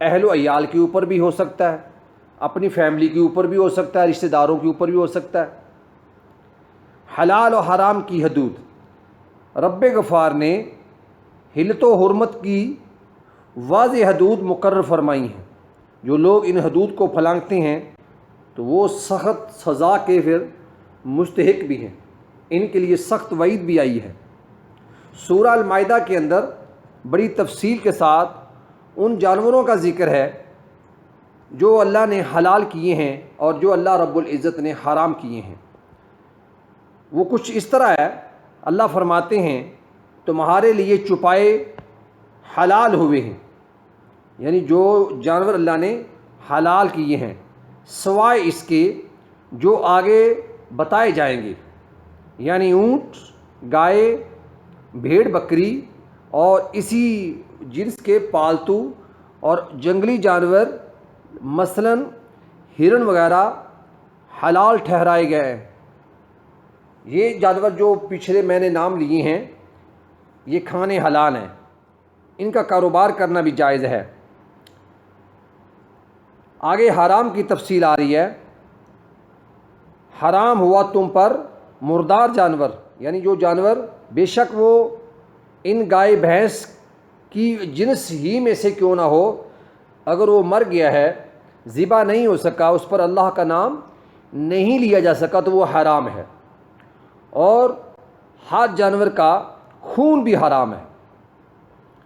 اہل و عیال کے اوپر بھی ہو سکتا ہے، اپنی فیملی کے اوپر بھی ہو سکتا ہے، رشتہ داروں کے اوپر بھی ہو سکتا ہے۔ حلال و حرام کی حدود، رب غفار نے حلت و حرمت کی واضح حدود مقرر فرمائی ہیں۔ جو لوگ ان حدود کو پھلانگتے ہیں تو وہ سخت سزا کے پھر مستحق بھی ہیں، ان کے لیے سخت وعید بھی آئی ہے۔ سورہ المائدہ کے اندر بڑی تفصیل کے ساتھ ان جانوروں کا ذکر ہے جو اللہ نے حلال کیے ہیں اور جو اللہ رب العزت نے حرام کیے ہیں۔ وہ کچھ اس طرح ہے، اللہ فرماتے ہیں تمہارے لیے چپائے حلال ہوئے ہیں، یعنی جو جانور اللہ نے حلال کیے ہیں سوائے اس کے جو آگے بتائے جائیں گے، یعنی اونٹ، گائے، بھیڑ بکری اور اسی جنس کے پالتو اور جنگلی جانور مثلاً ہرن وغیرہ حلال ٹھہرائے گئے ہیں۔ یہ جانور جو پچھلے میں نے نام لیے ہیں یہ کھانے حلال ہیں، ان کا کاروبار کرنا بھی جائز ہے۔ آگے حرام کی تفصیل آ رہی ہے۔ حرام ہوا تم پر مردار جانور، یعنی جو جانور بے شک وہ ان گائے بھینس کی جنس ہی میں سے کیوں نہ ہو، اگر وہ مر گیا ہے، ذبح نہیں ہو سکا، اس پر اللہ کا نام نہیں لیا جا سکا تو وہ حرام ہے۔ اور ہر جانور کا خون بھی حرام ہے،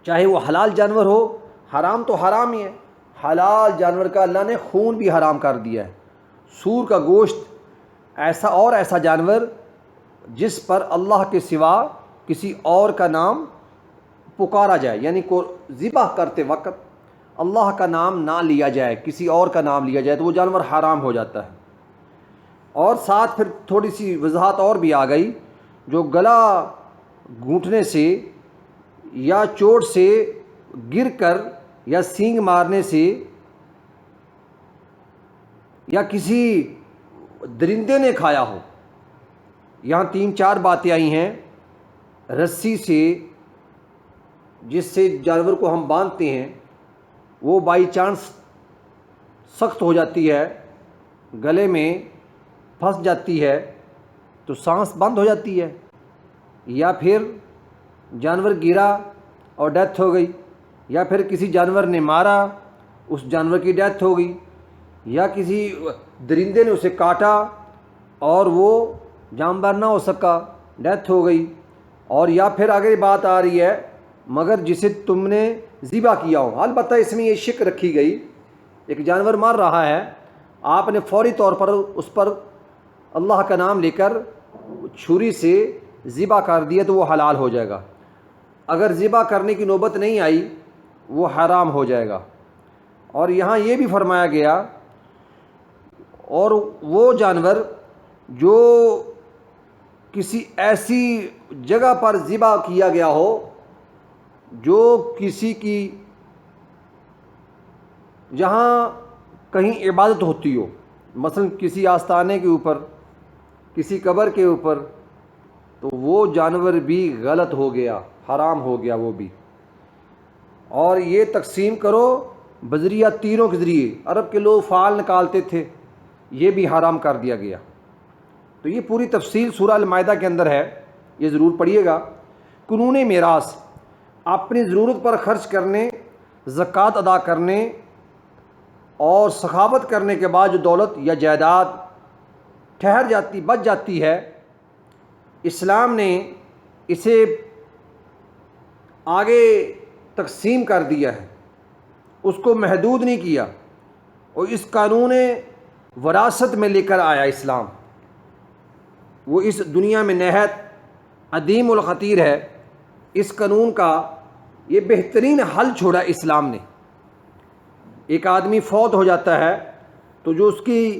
چاہے وہ حلال جانور ہو، حرام تو حرام ہی ہے۔ حلال جانور کا اللہ نے خون بھی حرام کر دیا ہے۔ سور کا گوشت ایسا جانور جس پر اللہ کے سوا کسی اور کا نام پکارا جائے، یعنی کو ذبح کرتے وقت اللہ کا نام نہ لیا جائے، کسی اور کا نام لیا جائے تو وہ جانور حرام ہو جاتا ہے۔ اور ساتھ پھر تھوڑی سی وضاحت اور بھی آ گئی، جو گلا گھونٹنے سے یا چوٹ سے گر کر یا سینگ مارنے سے یا کسی درندے نے کھایا ہو، یہاں 3-4 باتیں آئی ہیں۔ رسی سے جس سے جانور کو ہم باندھتے ہیں وہ بائی چانس سخت ہو جاتی ہے، گلے میں پھنس جاتی ہے تو سانس بند ہو جاتی ہے، یا پھر جانور گرا اور ڈیتھ ہو گئی، یا پھر کسی جانور نے مارا اس جانور کی ڈیتھ ہو گئی، یا کسی درندے نے اسے کاٹا اور وہ جانبر نہ ہو سکا، ڈیتھ ہو گئی۔ اور یا پھر آگے بات آ رہی ہے مگر جسے تم نے ذبح کیا ہو، البتہ اس میں یہ شک رکھی گئی، ایک جانور مر رہا ہے، آپ نے فوری طور پر اس پر اللہ کا نام لے کر چھری سے ذبح کر دیا تو وہ حلال ہو جائے گا، اگر ذبح کرنے کی نوبت نہیں آئی وہ حرام ہو جائے گا۔ اور یہاں یہ بھی فرمایا گیا اور وہ جانور جو کسی ایسی جگہ پر ذبح کیا گیا ہو جو کسی کی جہاں کہیں عبادت ہوتی ہو، مثلا کسی آستانے کے اوپر، کسی قبر کے اوپر، تو وہ جانور بھی غلط ہو گیا، حرام ہو گیا وہ بھی۔ اور یہ تقسیم کرو بذریعہ تیروں کے ذریعے، عرب کے لوگ فال نکالتے تھے، یہ بھی حرام کر دیا گیا۔ تو یہ پوری تفصیل سورہ المائدہ کے اندر ہے، یہ ضرور پڑھیے گا۔ قانون میراث، اپنی ضرورت پر خرچ کرنے، زکوٰۃ ادا کرنے اور سخاوت کرنے کے بعد جو دولت یا جائیداد ٹھہر جاتی، بچ جاتی ہے، اسلام نے اسے آگے تقسیم کر دیا ہے، اس کو محدود نہیں کیا، اور اس قانون وراثت میں لے کر آیا اسلام۔ وہ اس دنیا میں نہایت عظیم الخطیر ہے، اس قانون کا یہ بہترین حل چھوڑا اسلام نے۔ ایک آدمی فوت ہو جاتا ہے تو جو اس کی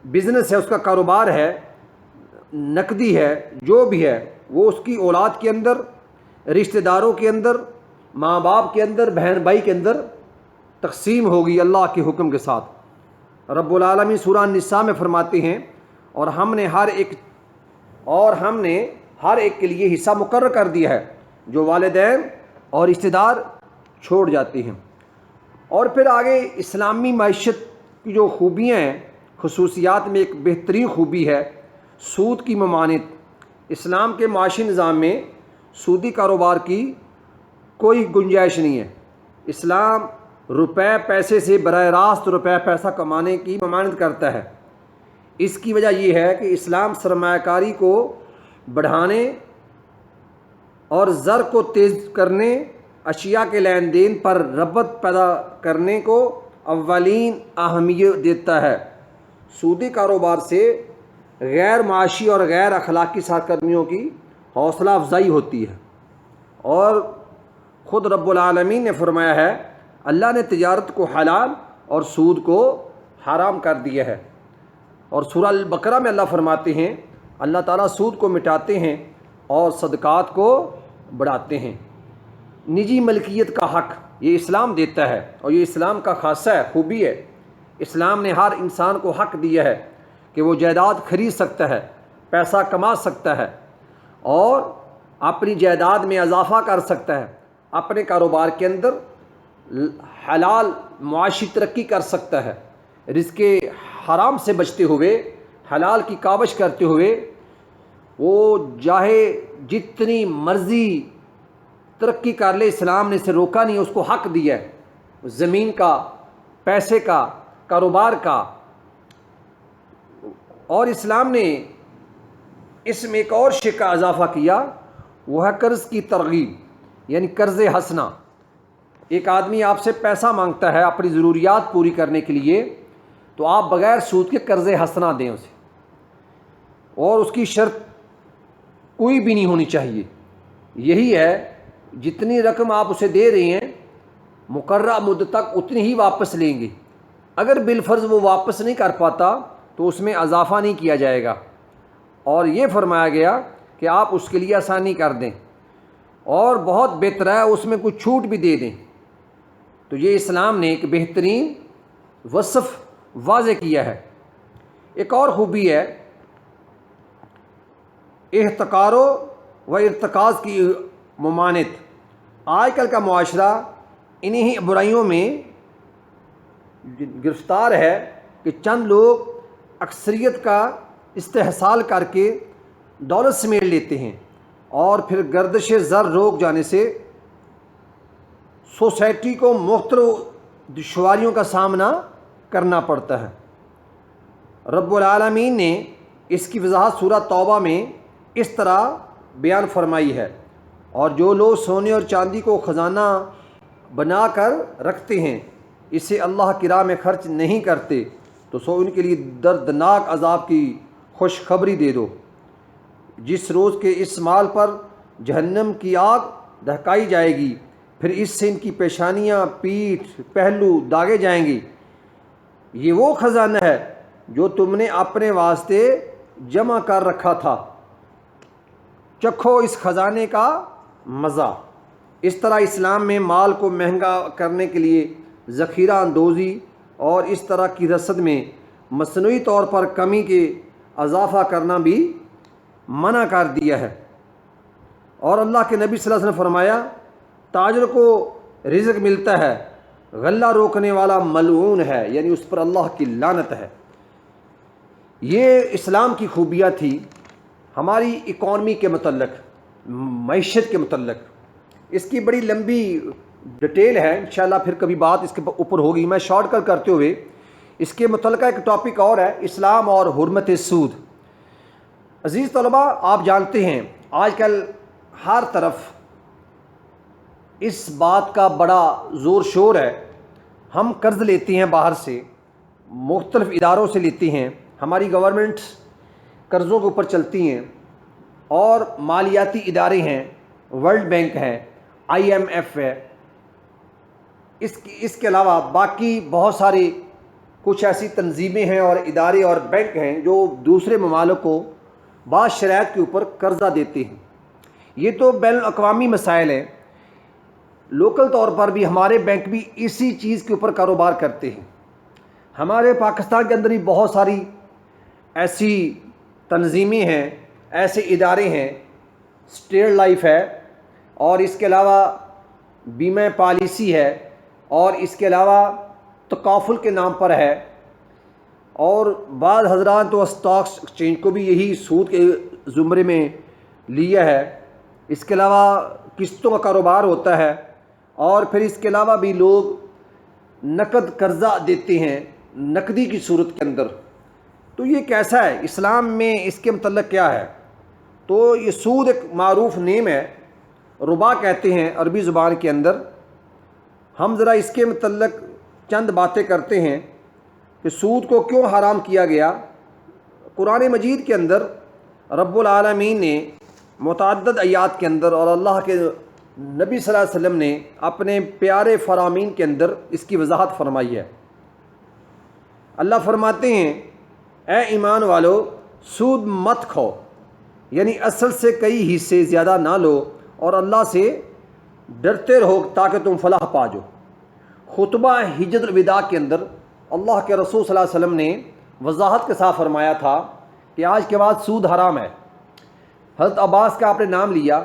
بزنس ہے، اس کا کاروبار ہے، نقدی ہے، جو بھی ہے، وہ اس کی اولاد کے اندر، رشتہ داروں کے اندر، ماں باپ کے اندر، بہن بھائی کے اندر تقسیم ہوگی اللہ کے حکم کے ساتھ۔ رب العالمین سورہ النساء میں فرماتے ہیں اور ہم نے ہر ایک کے لیے حصہ مقرر کر دیا ہے جو والدین اور رشتہ دار چھوڑ جاتے ہیں۔ اور پھر آگے اسلامی معیشت کی جو خوبیاں ہیں، خصوصیات میں ایک بہترین خوبی ہے سود کی ممانعت۔ اسلام کے معاشی نظام میں سودی کاروبار کی کوئی گنجائش نہیں ہے۔ اسلام روپے پیسے سے براہ راست روپے پیسہ کمانے کی ممانعت کرتا ہے۔ اس کی وجہ یہ ہے کہ اسلام سرمایہ کاری کو بڑھانے اور زر کو تیز کرنے، اشیاء کے لین دین پر رغبت پیدا کرنے کو اولین اہمیت دیتا ہے۔ سودی کاروبار سے غیر معاشی اور غیر اخلاقی سرگرمیوں کی حوصلہ افزائی ہوتی ہے، اور خود رب العالمین نے فرمایا ہے اللہ نے تجارت کو حلال اور سود کو حرام کر دیا ہے۔ اور سورہ البقرہ میں اللہ فرماتے ہیں اللہ تعالیٰ سود کو مٹاتے ہیں اور صدقات کو بڑھاتے ہیں۔ نجی ملکیت کا حق یہ اسلام دیتا ہے، اور یہ اسلام کا خاصہ ہے، خوبی ہے۔ اسلام نے ہر انسان کو حق دیا ہے کہ وہ جائیداد خرید سکتا ہے، پیسہ کما سکتا ہے، اور اپنی جائیداد میں اضافہ کر سکتا ہے، اپنے کاروبار کے اندر حلال معاشی ترقی کر سکتا ہے، رزق حرام سے بچتے ہوئے، حلال کی کاوش کرتے ہوئے وہ چاہے جتنی مرضی ترقی کر لے، اسلام نے اسے روکا نہیں، اس کو حق دیا ہے زمین کا، پیسے کا، کاروبار کا۔ اور اسلام نے اس میں ایک اور شے کا اضافہ کیا، وہ ہے قرض کی ترغیب، یعنی قرض حسنہ۔ ایک آدمی آپ سے پیسہ مانگتا ہے اپنی ضروریات پوری کرنے کے لیے، تو آپ بغیر سود کے قرض حسنہ دیں اسے، اور اس کی شرط کوئی بھی نہیں ہونی چاہیے۔ یہی ہے جتنی رقم آپ اسے دے رہے ہیں مقررہ مدت تک اتنی ہی واپس لیں گے۔ اگر بالفرض وہ واپس نہیں کر پاتا تو اس میں اضافہ نہیں کیا جائے گا، اور یہ فرمایا گیا کہ آپ اس کے لیے آسانی کر دیں، اور بہت بہتر ہے اس میں کچھ چھوٹ بھی دے دیں۔ تو یہ اسلام نے ایک بہترین وصف واضح کیا ہے۔ ایک اور خوبی ہے احتکار و ارتکاز کی ممانعت۔ آج کل کا معاشرہ انہی برائیوں میں گرفتار ہے کہ چند لوگ اکثریت کا استحصال کر کے دولت سمیٹ لیتے ہیں، اور پھر گردش زر روک جانے سے سوسائٹی کو مختلف دشواریوں کا سامنا کرنا پڑتا ہے۔ رب العالمین نے اس کی وضاحت سورہ توبہ میں اس طرح بیان فرمائی ہے، اور جو لوگ سونے اور چاندی کو خزانہ بنا کر رکھتے ہیں، اسے اللہ کی راہ میں خرچ نہیں کرتے، تو سو ان کے لیے دردناک عذاب کی خوشخبری دے دو، جس روز کے اس مال پر جہنم کی آگ دہکائی جائے گی، پھر اس سے ان کی پیشانیاں، پیٹھ، پہلو داغے جائیں گے۔ یہ وہ خزانہ ہے جو تم نے اپنے واسطے جمع کر رکھا تھا، چکھو اس خزانے کا مزہ۔ اس طرح اسلام میں مال کو مہنگا کرنے کے لیے ذخیرہ اندوزی اور اس طرح کی رسد میں مصنوعی طور پر کمی کے اضافہ کرنا بھی منع کر دیا ہے۔ اور اللہ کے نبی صلی اللہ علیہ وسلم نے فرمایا تاجر کو رزق ملتا ہے، غلہ روکنے والا ملعون ہے، یعنی اس پر اللہ کی لعنت ہے۔ یہ اسلام کی خوبیاں تھی ہماری اکانومی کے متعلق، معیشت کے متعلق۔ اس کی بڑی لمبی ڈیٹیل ہے، انشاءاللہ پھر کبھی بات اس کے اوپر ہوگی۔ میں شارٹ کٹ کرتے ہوئے اس کے متعلقہ ایک ٹاپک اور ہے، اسلام اور حرمت سود۔ عزیز طلباء، آپ جانتے ہیں آج کل ہر طرف اس بات کا بڑا زور شور ہے، ہم قرض لیتے ہیں باہر سے، مختلف اداروں سے لیتے ہیں، ہماری گورنمنٹ قرضوں کے اوپر چلتی ہیں، اور مالیاتی ادارے ہیں، ورلڈ بینک ہے، IMF ہے، اس کے علاوہ باقی بہت ساری کچھ ایسی تنظیمیں ہیں اور ادارے اور بینک ہیں جو دوسرے ممالک کو بعض شرائط کے اوپر قرضہ دیتے ہیں۔ یہ تو بین الاقوامی مسائل ہیں، لوکل طور پر بھی ہمارے بینک بھی اسی چیز کے اوپر کاروبار کرتے ہیں۔ ہمارے پاکستان کے اندر بھی بہت ساری ایسی تنظیمیں ہیں، ایسے ادارے ہیں، اسٹیٹ لائف ہے، اور اس کے علاوہ بیمہ پالیسی ہے، اور اس کے علاوہ تکافل کے نام پر ہے، اور بعض حضرات تو اسٹاکس ایکسچینج کو بھی یہی سود کے زمرے میں لیا ہے۔ اس کے علاوہ قسطوں کا کاروبار ہوتا ہے، اور پھر اس کے علاوہ بھی لوگ نقد قرضہ دیتے ہیں نقدی کی صورت کے اندر۔ تو یہ کیسا ہے؟ اسلام میں اس کے متعلق کیا ہے؟ تو یہ سود ایک معروف نیم ہے، ربا کہتے ہیں عربی زبان کے اندر۔ ہم ذرا اس کے متعلق چند باتیں کرتے ہیں کہ سود کو کیوں حرام کیا گیا۔ قرآن مجید کے اندر رب العالمین نے متعدد آیات کے اندر، اور اللہ کے نبی صلی اللہ علیہ وسلم نے اپنے پیارے فرامین کے اندر اس کی وضاحت فرمائی ہے۔ اللہ فرماتے ہیں، اے ایمان والو، سود مت کھاؤ، یعنی اصل سے کئی حصے زیادہ نہ لو، اور اللہ سے ڈرتے رہو تاکہ تم فلاح پا جاؤ۔ خطبہ حجۃ الوداع کے اندر اللہ کے رسول صلی اللہ علیہ وسلم نے وضاحت کے ساتھ فرمایا تھا کہ آج کے بعد سود حرام ہے۔ حضرت عباس کا آپ نے نام لیا،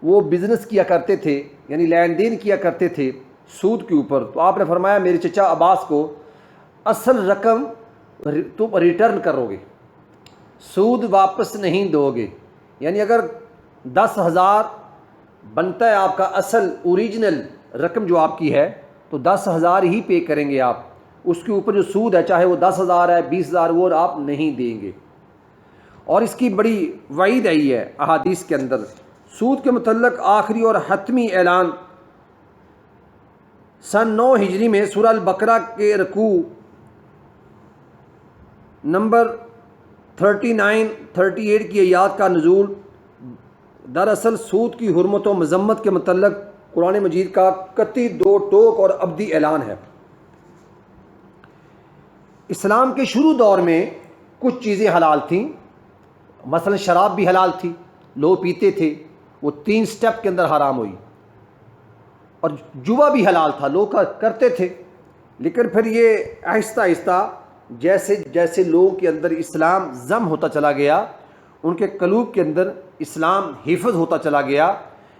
وہ بزنس کیا کرتے تھے، یعنی لین دین کیا کرتے تھے سود کے اوپر، تو آپ نے فرمایا میرے چچا عباس کو اصل رقم تم ریٹرن کرو گے، سود واپس نہیں دو گے۔ یعنی اگر 10,000 بنتا ہے آپ کا اصل اوریجنل رقم جو آپ کی ہے، تو 10,000 ہی پے کریں گے آپ، اس کے اوپر جو سود ہے چاہے وہ 10,000 ہے 20,000 وہ آپ نہیں دیں گے۔ اور اس کی بڑی وعید آئی ہے احادیث کے اندر۔ سود کے متعلق آخری اور حتمی اعلان سن 9 ہجری میں سورہ البقرہ کے رکوع نمبر 39-38 کی آیات کا نزول دراصل سود کی حرمت و مذمت کے متعلق قرآن مجید کا قطعی دو ٹوک اور ابدی اعلان ہے۔ اسلام کے شروع دور میں کچھ چیزیں حلال تھیں، مثلا شراب بھی حلال تھی، لوگ پیتے تھے، وہ 3 سٹیپ کے اندر حرام ہوئی، اور جوا بھی حلال تھا، لوگ کرتے تھے۔ لیکن پھر یہ آہستہ آہستہ جیسے جیسے لوگوں کے اندر اسلام ضم ہوتا چلا گیا، ان کے قلوب کے اندر اسلام حفظ ہوتا چلا گیا،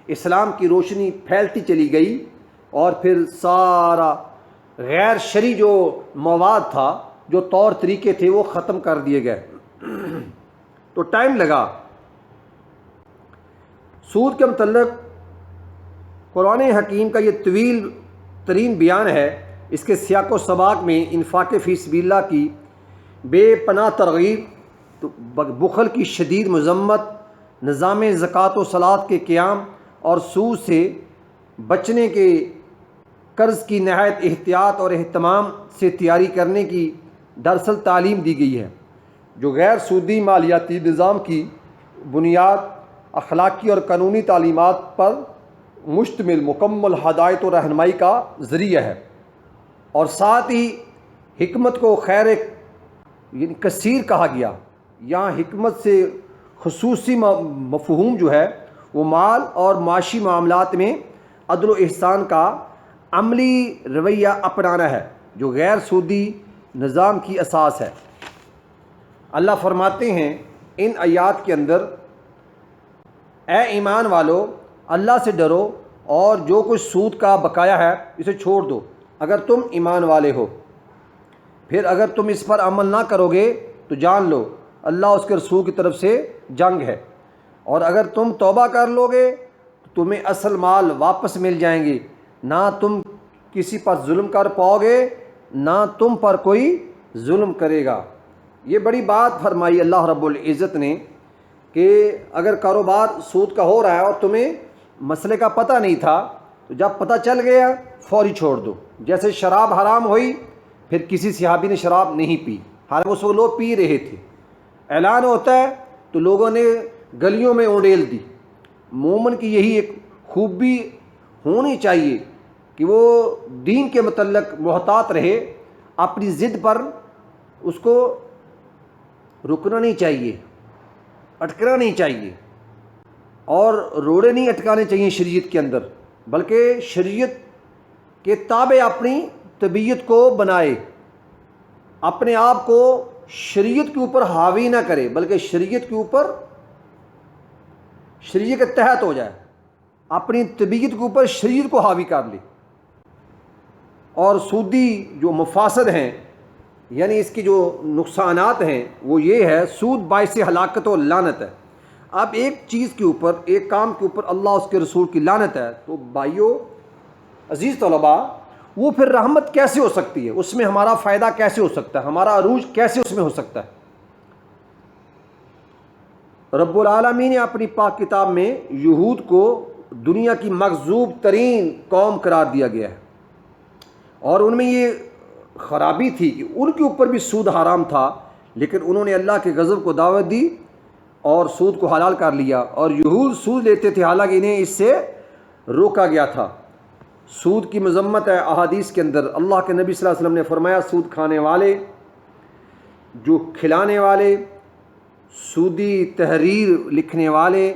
اسلام کی روشنی پھیلتی چلی گئی، اور پھر سارا غیر شرعی جو مواد تھا، جو طور طریقے تھے، وہ ختم کر دیے گئے۔ تو ٹائم لگا۔ سود کے متعلق قرآن حکیم کا یہ طویل ترین بیان ہے۔ اس کے سیاق و سباق میں انفاق فی سبیل اللہ کی بے پناہ ترغیب، بخل کی شدید مذمت، نظام زکوٰۃ و صلاۃ کے قیام، اور سود سے بچنے کے قرض کی نہایت احتیاط اور اہتمام سے تیاری کرنے کی دراصل تعلیم دی گئی ہے، جو غیر سودی مالیاتی نظام کی بنیاد اخلاقی اور قانونی تعلیمات پر مشتمل مکمل ہدایت و رہنمائی کا ذریعہ ہے، اور ساتھ ہی حکمت کو خیر یعنی کثیر کہا گیا۔ یہاں حکمت سے خصوصی مفہوم جو ہے وہ مال اور معاشی معاملات میں عدل و احسان کا عملی رویہ اپنانا ہے، جو غیر سودی نظام کی اساس ہے۔ اللہ فرماتے ہیں ان آیات کے اندر، اے ایمان والو، اللہ سے ڈرو اور جو کچھ سود کا بقایا ہے اسے چھوڑ دو اگر تم ایمان والے ہو۔ پھر اگر تم اس پر عمل نہ کرو گے تو جان لو اللہ اس کے رسول کی طرف سے جنگ ہے، اور اگر تم توبہ کر لو گے تو تمہیں اصل مال واپس مل جائیں گے، نہ تم کسی پر ظلم کر پاؤ گے، نہ تم پر کوئی ظلم کرے گا۔ یہ بڑی بات فرمائی اللہ رب العزت نے کہ اگر کاروبار سود کا ہو رہا ہے اور تمہیں مسئلے کا پتہ نہیں تھا، تو جب پتہ چل گیا فوری چھوڑ دو۔ جیسے شراب حرام ہوئی، پھر کسی صحابی نے شراب نہیں پی، حالانکہ اس وقت لوگ پی رہے تھے، اعلان ہوتا ہے تو لوگوں نے گلیوں میں اونڈیل دی۔ مومن کی یہی ایک خوبی ہونی چاہیے کہ وہ دین کے متعلق محتاط رہے، اپنی ضد پر اس کو رکنا نہیں چاہیے، اٹکنا نہیں چاہیے، اور روڑے نہیں اٹکانے چاہیے شریعت کے اندر، بلکہ شریعت کے تابع اپنی طبیعت کو بنائے، اپنے آپ کو شریعت کے اوپر حاوی نہ کرے، بلکہ شریعت کے اوپر شریعت کے تحت ہو جائے، اپنی طبیعت کے اوپر شریعت کو حاوی کر لے۔ اور سودی جو مفاسد ہیں یعنی اس کی جو نقصانات ہیں وہ یہ ہے، سود باعث ہلاکت و لعنت ہے۔ اب ایک چیز کے اوپر، ایک کام کے اوپر اللہ اس کے رسول کی لعنت ہے، تو بھائیو عزیز طلباء، وہ پھر رحمت کیسے ہو سکتی ہے؟ اس میں ہمارا فائدہ کیسے ہو سکتا ہے؟ ہمارا عروج کیسے اس میں ہو سکتا ہے؟ رب العالمین نے اپنی پاک کتاب میں یہود کو دنیا کی مغضوب ترین قوم قرار دیا گیا ہے، اور ان میں یہ خرابی تھی کہ ان کے اوپر بھی سود حرام تھا، لیکن انہوں نے اللہ کے غضب کو دعوت دی اور سود کو حلال کر لیا، اور یہود سود لیتے تھے حالانکہ انہیں اس سے روکا گیا تھا۔ سود کی مذمت ہے احادیث کے اندر۔ اللہ کے نبی صلی اللہ علیہ وسلم نے فرمایا، سود کھانے والے، جو کھلانے والے، سودی تحریر لکھنے والے،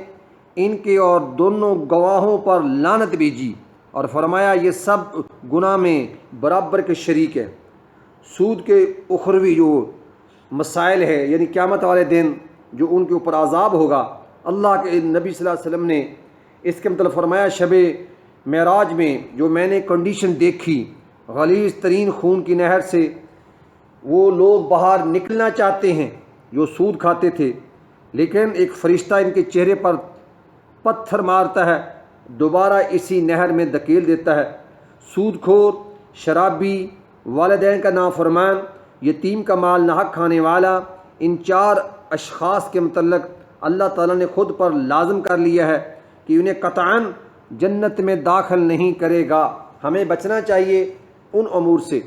ان کے اور دونوں گواہوں پر لعنت بھیجی، اور فرمایا یہ سب گناہ میں برابر کے شریک ہیں۔ سود کے اخروی جو مسائل ہے، یعنی قیامت والے دن جو ان کے اوپر عذاب ہوگا، اللہ کے نبی صلی اللہ علیہ وسلم نے اس کے مطلب فرمایا، شب معراج میں جو میں نے کنڈیشن دیکھی، غلیظ ترین خون کی نہر سے وہ لوگ باہر نکلنا چاہتے ہیں جو سود کھاتے تھے، لیکن ایک فرشتہ ان کے چہرے پر پتھر مارتا ہے، دوبارہ اسی نہر میں دھکیل دیتا ہے۔ سود خور، شرابی، والدین کا نافرمان، یتیم کا مال ناحق کھانے والا، ان چار اشخاص کے متعلق اللہ تعالیٰ نے خود پر لازم کر لیا ہے کہ انہیں قطعاً جنت میں داخل نہیں کرے گا۔ ہمیں بچنا چاہیے ان امور سے۔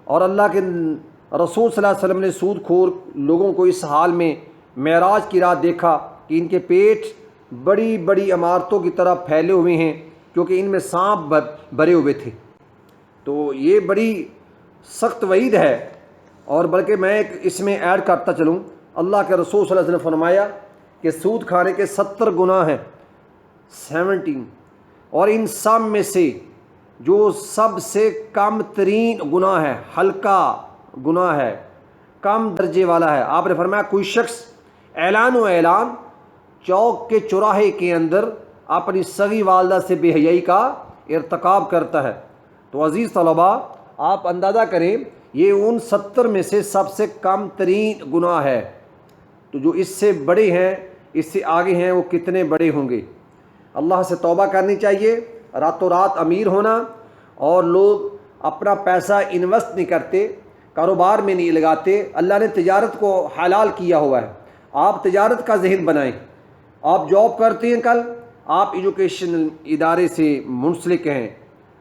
اور اللہ کے رسول صلی اللہ علیہ وسلم نے سود خور لوگوں کو اس حال میں معراج کی رات دیکھا کہ ان کے پیٹ بڑی بڑی عمارتوں کی طرح پھیلے ہوئے ہیں، کیونکہ ان میں سانپ بھرے ہوئے تھے۔ تو یہ بڑی سخت وعید ہے، اور بلکہ میں اس میں ایڈ کرتا چلوں، اللہ کے رسول صلی اللہ علیہ وسلم نے فرمایا کہ سود کھانے کے 70 گناہ ہیں، 17، اور ان سب میں سے جو سب سے کم ترین گناہ ہے، ہلکا گناہ ہے، کم درجے والا ہے، آپ نے فرمایا کوئی شخص اعلان چوک کے چوراہے کے اندر اپنی صغی والدہ سے بے حیائی کا ارتکاب کرتا ہے۔ تو عزیز طلباء، آپ اندازہ کریں یہ ان 70 میں سے سب سے کم ترین گناہ ہے، تو جو اس سے بڑے ہیں، اس سے آگے ہیں، وہ کتنے بڑے ہوں گے۔ اللہ سے توبہ کرنی چاہیے۔ راتوں رات امیر ہونا، اور لوگ اپنا پیسہ انویسٹ نہیں کرتے، کاروبار میں نہیں لگاتے۔ اللہ نے تجارت کو حلال کیا ہوا ہے، آپ تجارت کا ذہن بنائیں۔ آپ جاب کرتے ہیں، کل آپ ایجوکیشن ادارے سے منسلک ہیں،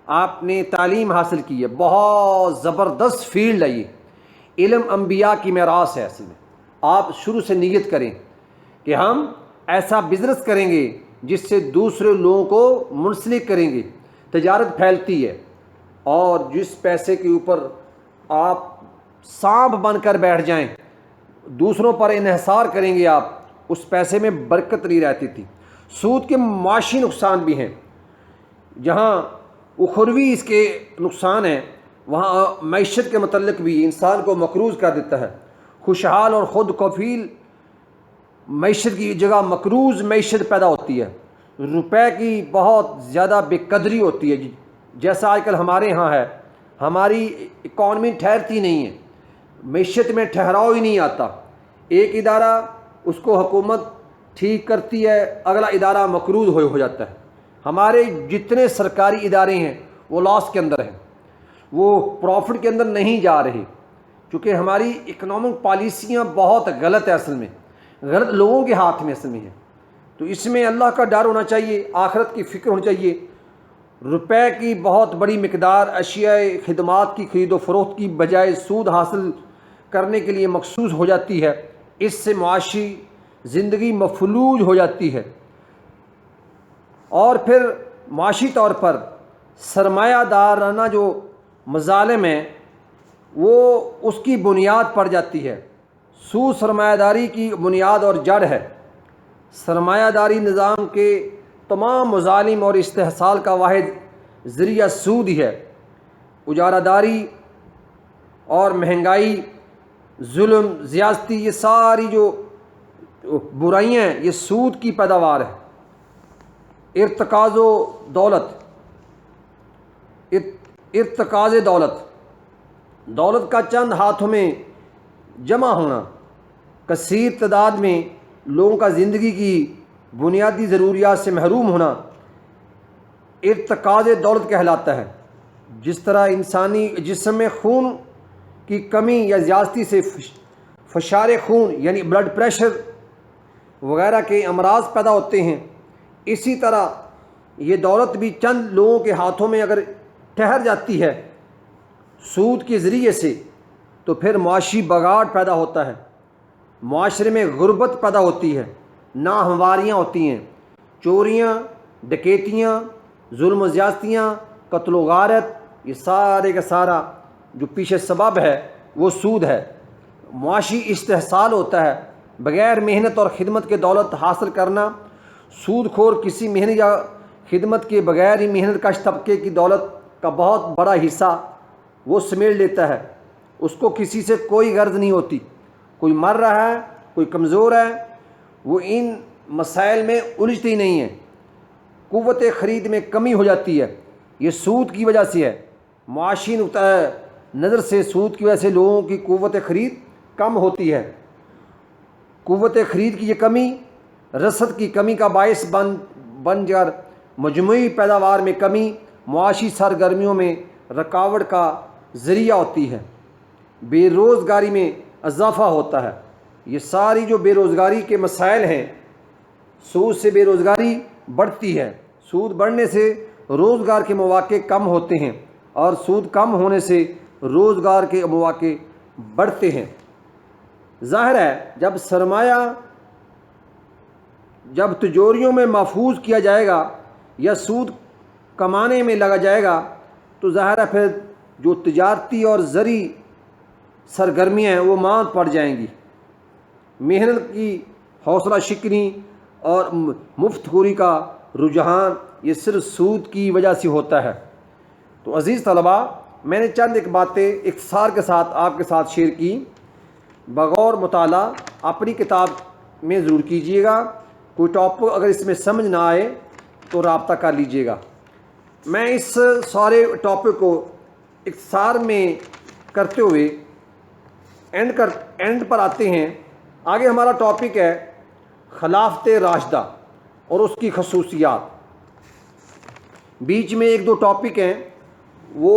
آپ نے تعلیم حاصل کی ہے، بہت زبردست فیلڈ ہے یہ، علم انبیاء کی میراث ہے۔ اصل میں آپ شروع سے نیت کریں کہ ہم ایسا بزنس کریں گے جس سے دوسرے لوگوں کو منسلک کریں گے۔ تجارت پھیلتی ہے، اور جس پیسے کے اوپر آپ سانپ بن کر بیٹھ جائیں، دوسروں پر انحصار کریں گے آپ، اس پیسے میں برکت نہیں رہتی تھی۔ سود کے معاشی نقصان بھی ہیں، جہاں اخروی اس کے نقصان ہیں، وہاں معیشت کے متعلق بھی انسان کو مقروض کر دیتا ہے۔ خوشحال اور خود کفیل معیشت کی جگہ مقروض معیشت پیدا ہوتی ہے، روپے کی بہت زیادہ بے قدری ہوتی ہے، جیسا آج کل ہمارے ہاں ہے۔ ہماری اکانومی ٹھہرتی نہیں ہے، معیشت میں ٹھہراؤ ہی نہیں آتا۔ ایک ادارہ اس کو حکومت ٹھیک کرتی ہے، اگلا ادارہ مقروض ہو جاتا ہے۔ ہمارے جتنے سرکاری ادارے ہیں وہ لاس کے اندر ہیں، وہ پروفٹ کے اندر نہیں جا رہے، کیونکہ ہماری اکنامک پالیسیاں بہت غلط ہے، اصل میں غلط لوگوں کے ہاتھ میں اصل میں ہے۔ تو اس میں اللہ کا ڈر ہونا چاہیے، آخرت کی فکر ہونی چاہیے۔ روپے کی بہت بڑی مقدار اشیاء خدمات کی خرید و فروخت کی بجائے سود حاصل کرنے کے لیے مخصوص ہو جاتی ہے، اس سے معاشی زندگی مفلوج ہو جاتی ہے، اور پھر معاشی طور پر سرمایہ دارانہ جو مظالم ہیں وہ اس کی بنیاد پڑ جاتی ہے۔ سود سرمایہ داری کی بنیاد اور جڑ ہے۔ سرمایہ داری نظام کے تمام مظالم اور استحصال کا واحد ذریعہ سود ہی ہے۔ اجارہ داری اور مہنگائی، ظلم، زیادتی، یہ ساری جو برائیاں ہیں یہ سود کی پیداوار ہے۔ ارتکاز و دولت، ارتکاز دولت، دولت کا چند ہاتھوں میں جمع ہونا، کثیر تعداد میں لوگوں کا زندگی کی بنیادی ضروریات سے محروم ہونا ارتکاز دولت کہلاتا ہے۔ جس طرح انسانی جسم میں خون کی کمی یا زیادتی سے فشار خون یعنی بلڈ پریشر وغیرہ کے امراض پیدا ہوتے ہیں، اسی طرح یہ دولت بھی چند لوگوں کے ہاتھوں میں اگر ٹھہر جاتی ہے سود کے ذریعے سے تو پھر معاشی بگاڑ پیدا ہوتا ہے، معاشرے میں غربت پیدا ہوتی ہے، ناہمواریاں ہوتی ہیں، چوریاں، ڈکیتیاں، ظلم و زیادتیاں، قتل و غارت، یہ سارے کا سارا جو پیچھے سبب ہے وہ سود ہے۔ معاشی استحصال ہوتا ہے، بغیر محنت اور خدمت کے دولت حاصل کرنا۔ سود خور کسی محنت یا خدمت کے بغیر ہی محنت کش طبقے کی دولت کا بہت بڑا حصہ وہ سمیٹ لیتا ہے، اس کو کسی سے کوئی غرض نہیں ہوتی، کوئی مر رہا ہے، کوئی کمزور ہے، وہ ان مسائل میں الجھتے ہی نہیں ہیں۔ قوت خرید میں کمی ہو جاتی ہے، یہ سود کی وجہ سے ہے۔ معاشی نقطۂ نظر سے سود کی وجہ سے لوگوں کی قوت خرید کم ہوتی ہے۔ قوت خرید کی یہ کمی رسد کی کمی کا باعث بن کر مجموعی پیداوار میں کمی، معاشی سرگرمیوں میں رکاوٹ کا ذریعہ ہوتی ہے، بے روزگاری میں اضافہ ہوتا ہے۔ یہ ساری جو بے روزگاری کے مسائل ہیں، سود سے بے روزگاری بڑھتی ہے، سود بڑھنے سے روزگار کے مواقع کم ہوتے ہیں اور سود کم ہونے سے روزگار کے مواقع بڑھتے ہیں۔ ظاہر ہے جب تجوریوں میں محفوظ کیا جائے گا یا سود کمانے میں لگا جائے گا تو ظاہر ہے پھر جو تجارتی اور زرعی سرگرمیاں ہیں وہ ماند پڑ جائیں گی۔ محنت کی حوصلہ شکنی اور مفت خوری کا رجحان یہ صرف سود کی وجہ سے ہوتا ہے۔ تو عزیز طلباء، میں نے چند ایک باتیں اختصار کے ساتھ آپ کے ساتھ شیئر کی، بغور مطالعہ اپنی کتاب میں ضرور کیجیے گا۔ کوئی ٹاپک اگر اس میں سمجھ نہ آئے تو رابطہ کر لیجیے گا۔ میں اس سارے ٹاپک کو اختصار میں کرتے ہوئے اینڈ پر آتے ہیں۔ آگے ہمارا ٹاپک ہے خلافت راشدہ اور اس کی خصوصیات۔ بیچ میں ایک دو ٹاپک ہیں وہ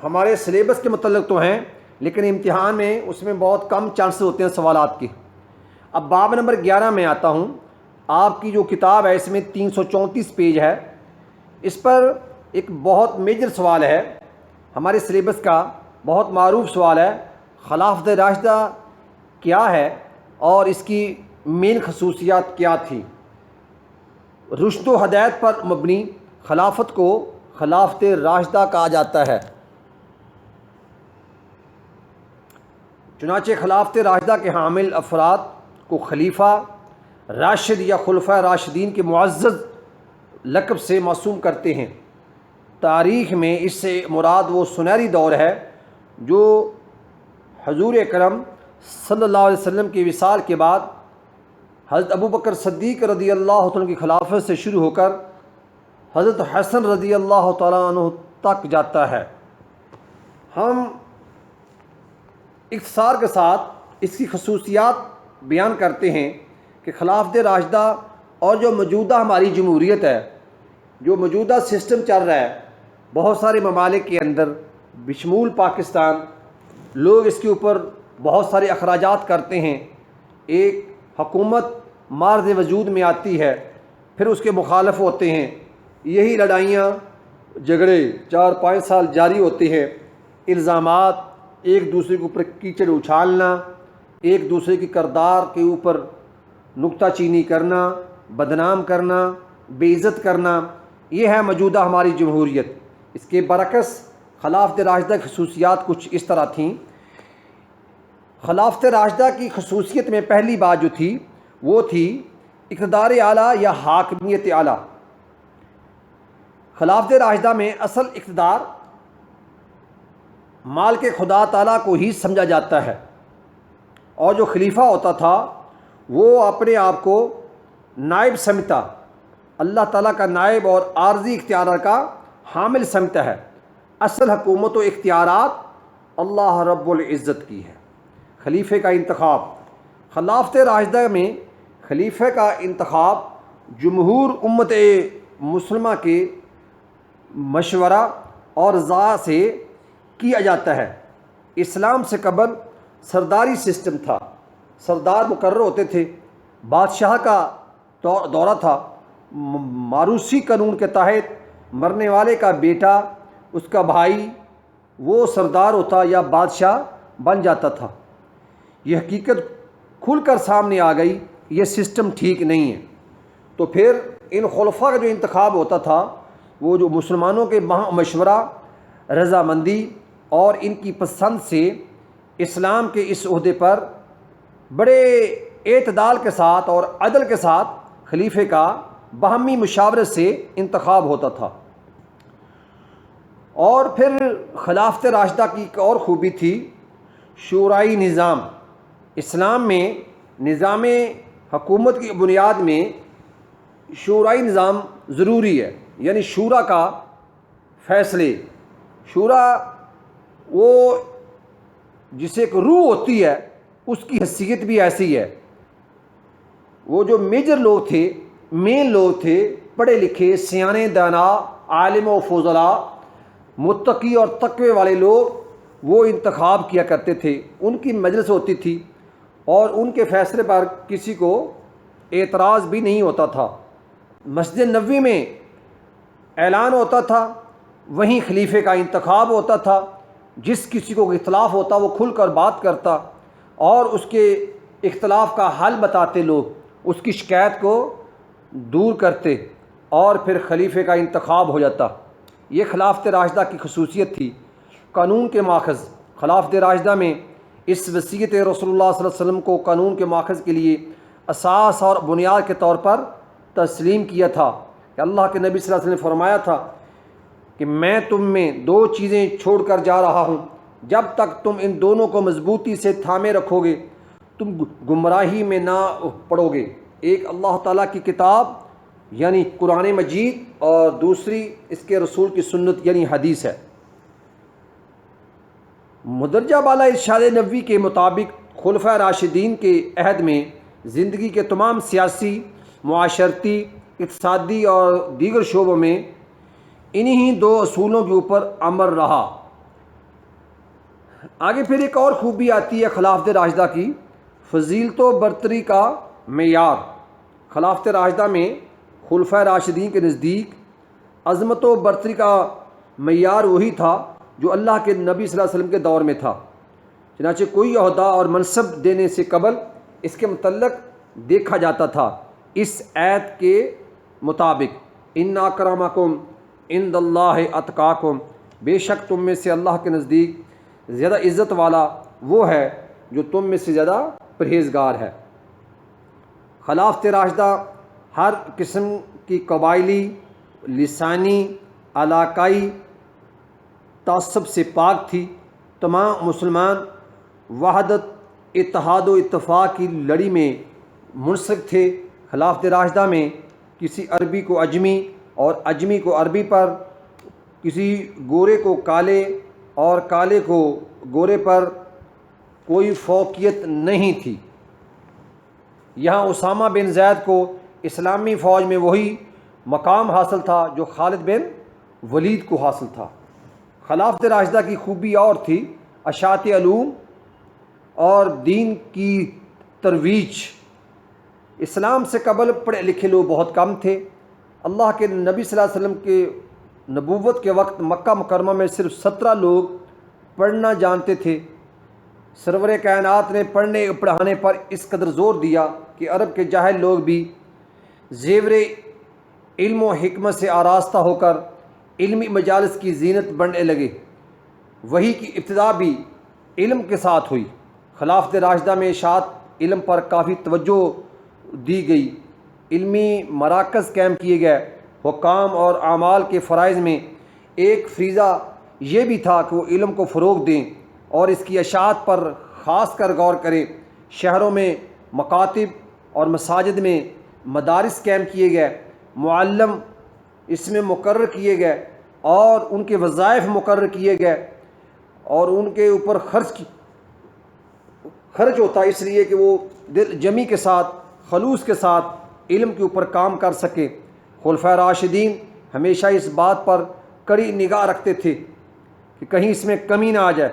ہمارے سلیبس کے متعلق تو ہیں لیکن امتحان میں اس میں بہت کم چانسز ہوتے ہیں سوالات کے۔ اب باب نمبر 11 میں آتا ہوں۔ آپ کی جو کتاب ہے اس میں 334 پیج ہے، اس پر ایک بہت میجر سوال ہے، ہمارے سلیبس کا بہت معروف سوال ہے، خلافت راشدہ کیا ہے اور اس کی مین خصوصیات کیا تھی؟ رشد و ہدایت پر مبنی خلافت کو خلافت راشدہ کہا جاتا ہے۔ چنانچہ خلافت راشدہ کے حامل افراد کو خلیفہ راشد یا خلفۂ راشدین کے معزز لقب سے موسوم کرتے ہیں۔ تاریخ میں اس سے مراد وہ سنہری دور ہے جو حضور اکرم صلی اللہ علیہ وسلم کے وصال کے بعد حضرت ابوبکر صدیق رضی اللہ عنہ کی خلافت سے شروع ہو کر حضرت حسن رضی اللہ تعالیٰ عنہ تک جاتا ہے۔ ہم اختصار کے ساتھ اس کی خصوصیات بیان کرتے ہیں کہ خلافت راشدہ اور جو موجودہ ہماری جمہوریت ہے، جو موجودہ سسٹم چل رہا ہے بہت سارے ممالک کے اندر بشمول پاکستان، لوگ اس کے اوپر بہت سارے اخراجات کرتے ہیں۔ ایک حکومت مارز وجود میں آتی ہے، پھر اس کے مخالف ہوتے ہیں، یہی لڑائیاں جھگڑے 4-5 سال جاری ہوتے ہیں، الزامات، ایک دوسرے کے اوپر کیچڑ اچھالنا، ایک دوسرے کی کردار کے اوپر نکتہ چینی کرنا، بدنام کرنا، بے عزت کرنا، یہ ہے موجودہ ہماری جمہوریت۔ اس کے برعکس خلافت راشدہ کی خصوصیات کچھ اس طرح تھیں۔ خلافت راشدہ کی خصوصیت میں پہلی بات جو تھی وہ تھی اقتدار اعلیٰ یا حاکمیت اعلیٰ۔ خلافت راشدہ میں اصل اقتدار مالک خدا تعالیٰ کو ہی سمجھا جاتا ہے، اور جو خلیفہ ہوتا تھا وہ اپنے آپ کو نائب سمجھتا، اللہ تعالیٰ کا نائب اور عارضی اختیارات کا حامل سمجھتا ہے۔ اصل حکومت و اختیارات اللہ رب العزت کی ہے۔ خلیفے کا انتخاب، خلافت راشدہ میں خلیفہ کا انتخاب جمہور امت مسلمہ کے مشورہ اور رضا سے کیا جاتا ہے۔ اسلام سے قبل سرداری سسٹم تھا، سردار مقرر ہوتے تھے، بادشاہ کا دورہ تھا، موروثی قانون کے تحت مرنے والے کا بیٹا، اس کا بھائی وہ سردار ہوتا یا بادشاہ بن جاتا تھا۔ یہ حقیقت کھل کر سامنے آ گئی، یہ سسٹم ٹھیک نہیں ہے۔ تو پھر ان خلفاء کا جو انتخاب ہوتا تھا وہ جو مسلمانوں کے مشورہ، رضامندی اور ان کی پسند سے اسلام کے اس عہدے پر بڑے اعتدال کے ساتھ اور عدل کے ساتھ خلیفے کا باہمی مشاورت سے انتخاب ہوتا تھا۔ اور پھر خلافت راشدہ کی ایک اور خوبی تھی شورائی نظام۔ اسلام میں نظام حکومت کی بنیاد میں شورائی نظام ضروری ہے، یعنی شورا کا فیصلے، شورا وہ جسے ایک روح ہوتی ہے، اس کی حیثیت بھی ایسی ہے۔ وہ جو میجر لوگ تھے، مین لوگ تھے، پڑھے لکھے، سیانے، دانا، عالم و فضلاء، متقی اور تقوی والے لوگ وہ انتخاب کیا کرتے تھے، ان کی مجلس ہوتی تھی اور ان کے فیصلے پر کسی کو اعتراض بھی نہیں ہوتا تھا۔ مسجد نبوی میں اعلان ہوتا تھا، وہیں خلیفے کا انتخاب ہوتا تھا، جس کسی کو اختلاف ہوتا وہ کھل کر بات کرتا اور اس کے اختلاف کا حل بتاتے، لوگ اس کی شکایت کو دور کرتے اور پھر خلیفے کا انتخاب ہو جاتا۔ یہ خلافت راشدہ کی خصوصیت تھی۔ قانون کے ماخذ، خلافت راشدہ میں اس وصیت رسول اللہ صلی اللہ علیہ وسلم کو قانون کے ماخذ کے لیے اساس اور بنیاد کے طور پر تسلیم کیا تھا کہ اللہ کے نبی صلی اللہ علیہ وسلم نے فرمایا تھا کہ میں تم میں دو چیزیں چھوڑ کر جا رہا ہوں، جب تک تم ان دونوں کو مضبوطی سے تھامے رکھو گے تم گمراہی میں نہ پڑو گے۔ ایک اللہ تعالیٰ کی کتاب یعنی قرآن مجید، اور دوسری اس کے رسول کی سنت یعنی حدیث ہے۔ مدرجہ بالا ارشاد نبوی کے مطابق خلفائے راشدین کے عہد میں زندگی کے تمام سیاسی، معاشرتی، اقتصادی اور دیگر شعبوں میں انہی دو اصولوں کے اوپر عمل رہا۔ آگے پھر ایک اور خوبی آتی ہے خلافت راشدہ کی، فضیلت و برتری کا معیار۔ خلافت راشدہ میں خلفائے راشدین کے نزدیک عظمت و برتری کا معیار وہی تھا جو اللہ کے نبی صلی اللہ علیہ وسلم کے دور میں تھا۔ چنانچہ کوئی عہدہ اور منصب دینے سے قبل اس کے متعلق دیکھا جاتا تھا۔ اس آیت کے مطابق ان اکرمکم عند اللہ اتقاکم، بے شک تم میں سے اللہ کے نزدیک زیادہ عزت والا وہ ہے جو تم میں سے زیادہ پرہیزگار ہے۔ خلافت راشدہ ہر قسم کی قبائلی، لسانی، علاقائی تعصب سے پاک تھی۔ تمام مسلمان وحدت، اتحاد و اتفاق کی لڑی میں منسلک تھے۔ خلافت راشدہ میں کسی عربی کو اجمی اور اجمی کو عربی پر، کسی گورے کو کالے اور کالے کو گورے پر کوئی فوقیت نہیں تھی۔ یہاں اسامہ بن زید کو اسلامی فوج میں وہی مقام حاصل تھا جو خالد بن ولید کو حاصل تھا۔ خلافت راشدہ کی خوبی اور تھی اشاعت علوم اور دین کی ترویج۔ اسلام سے قبل پڑھے لکھے لوگ بہت کم تھے۔ اللہ کے نبی صلی اللہ علیہ وسلم کے نبوت کے وقت مکہ مکرمہ میں صرف 17 لوگ پڑھنا جانتے تھے۔ سرور کائنات نے پڑھنے پڑھانے پر اس قدر زور دیا کہ عرب کے جاہل لوگ بھی زیور علم و حکمت سے آراستہ ہو کر علمی مجالس کی زینت بننے لگے۔ وحی کی ابتدا بھی علم کے ساتھ ہوئی۔ خلافت راشدہ میں اشاعت علم پر کافی توجہ دی گئی، علمی مراکز قائم کیے گئے۔ حکام اور اعمال کے فرائض میں ایک فریضہ یہ بھی تھا کہ وہ علم کو فروغ دیں اور اس کی اشاعت پر خاص کر غور کریں۔ شہروں میں مکاتب اور مساجد میں مدارس قائم کیے گئے، معلم اس میں مقرر کیے گئے اور ان کے وظائف مقرر کیے گئے اور ان کے اوپر خرچ ہوتا اس لیے کہ وہ دل جمی کے ساتھ خلوص کے ساتھ علم کے اوپر کام کر سکے۔ خلفائے راشدین ہمیشہ اس بات پر کڑی نگاہ رکھتے تھے کہ کہیں اس میں کمی نہ آ جائے،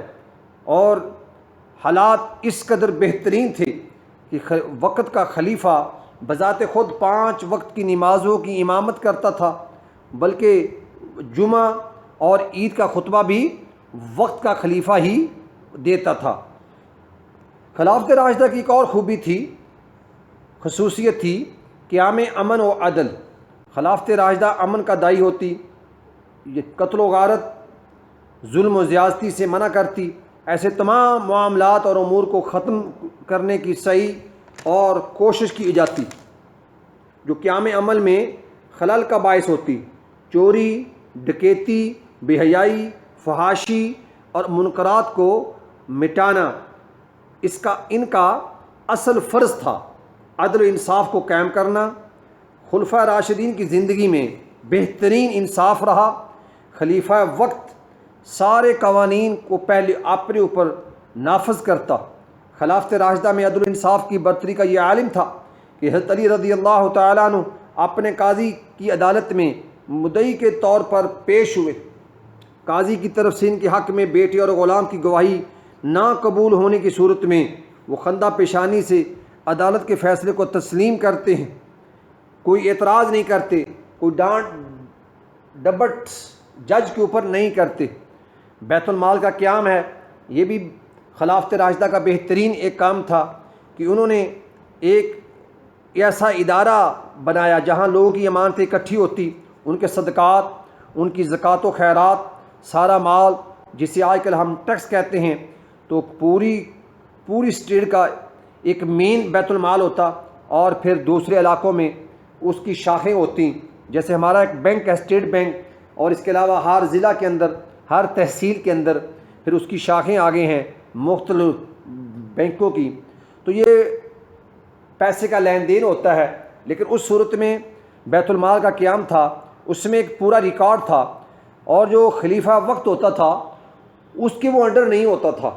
اور حالات اس قدر بہترین تھے کہ وقت کا خلیفہ بذات خود 5 وقت کی نمازوں کی امامت کرتا تھا، بلکہ جمعہ اور عید کا خطبہ بھی وقت کا خلیفہ ہی دیتا تھا۔ خلافت راشدہ کی ایک اور خوبی تھی، خصوصیت تھی، قیام امن و عدل۔ خلافت راشدہ امن کا داعی ہوتی، یہ قتل و غارت، ظلم و زیادتی سے منع کرتی، ایسے تمام معاملات اور امور کو ختم کرنے کی سعی اور کوشش کی جاتی جو قیام عمل میں خلل کا باعث ہوتی۔ چوری، ڈکیتی، بے حیائی، فحاشی اور منکرات کو مٹانا ان کا اصل فرض تھا۔ عدل و انصاف کو قائم کرنا خلفائے راشدین کی زندگی میں بہترین انصاف رہا۔ خلیفہ وقت سارے قوانین کو پہلے اپنے اوپر نافذ کرتا۔ خلافت راشدہ میں عدل و انصاف کی برتری کا یہ عالم تھا کہ حضرت علی رضی اللہ تعالیٰ عنہ اپنے قاضی کی عدالت میں مدعی کے طور پر پیش ہوئے۔ قاضی کی طرف سے ان کے حق میں بیٹے اور غلام کی گواہی نہ قبول ہونے کی صورت میں وہ خندہ پیشانی سے عدالت کے فیصلے کو تسلیم کرتے ہیں، کوئی اعتراض نہیں کرتے، کوئی ڈانٹ ڈپٹ جج کے اوپر نہیں کرتے۔ بیت المال کا قیام ہے، یہ بھی خلافت راشدہ کا بہترین ایک کام تھا کہ انہوں نے ایک ایسا ادارہ بنایا جہاں لوگوں کی امانتیں اکٹھی ہوتی، ان کے صدقات، ان کی زکوٰۃ و خیرات، سارا مال جسے آج کل ہم ٹیکس کہتے ہیں، تو پوری اسٹیٹ کا ایک مین بیت المال ہوتا، اور پھر دوسرے علاقوں میں اس کی شاخیں ہوتی، جیسے ہمارا ایک بینک ہے اسٹیٹ بینک، اور اس کے علاوہ ہر ضلع کے اندر، ہر تحصیل کے اندر پھر اس کی شاخیں آگے ہیں مختلف بینکوں کی۔ تو یہ پیسے کا لین دین ہوتا ہے، لیکن اس صورت میں بیت المال کا قیام تھا، اس میں ایک پورا ریکارڈ تھا، اور جو خلیفہ وقت ہوتا تھا اس کے وہ انڈر نہیں ہوتا تھا۔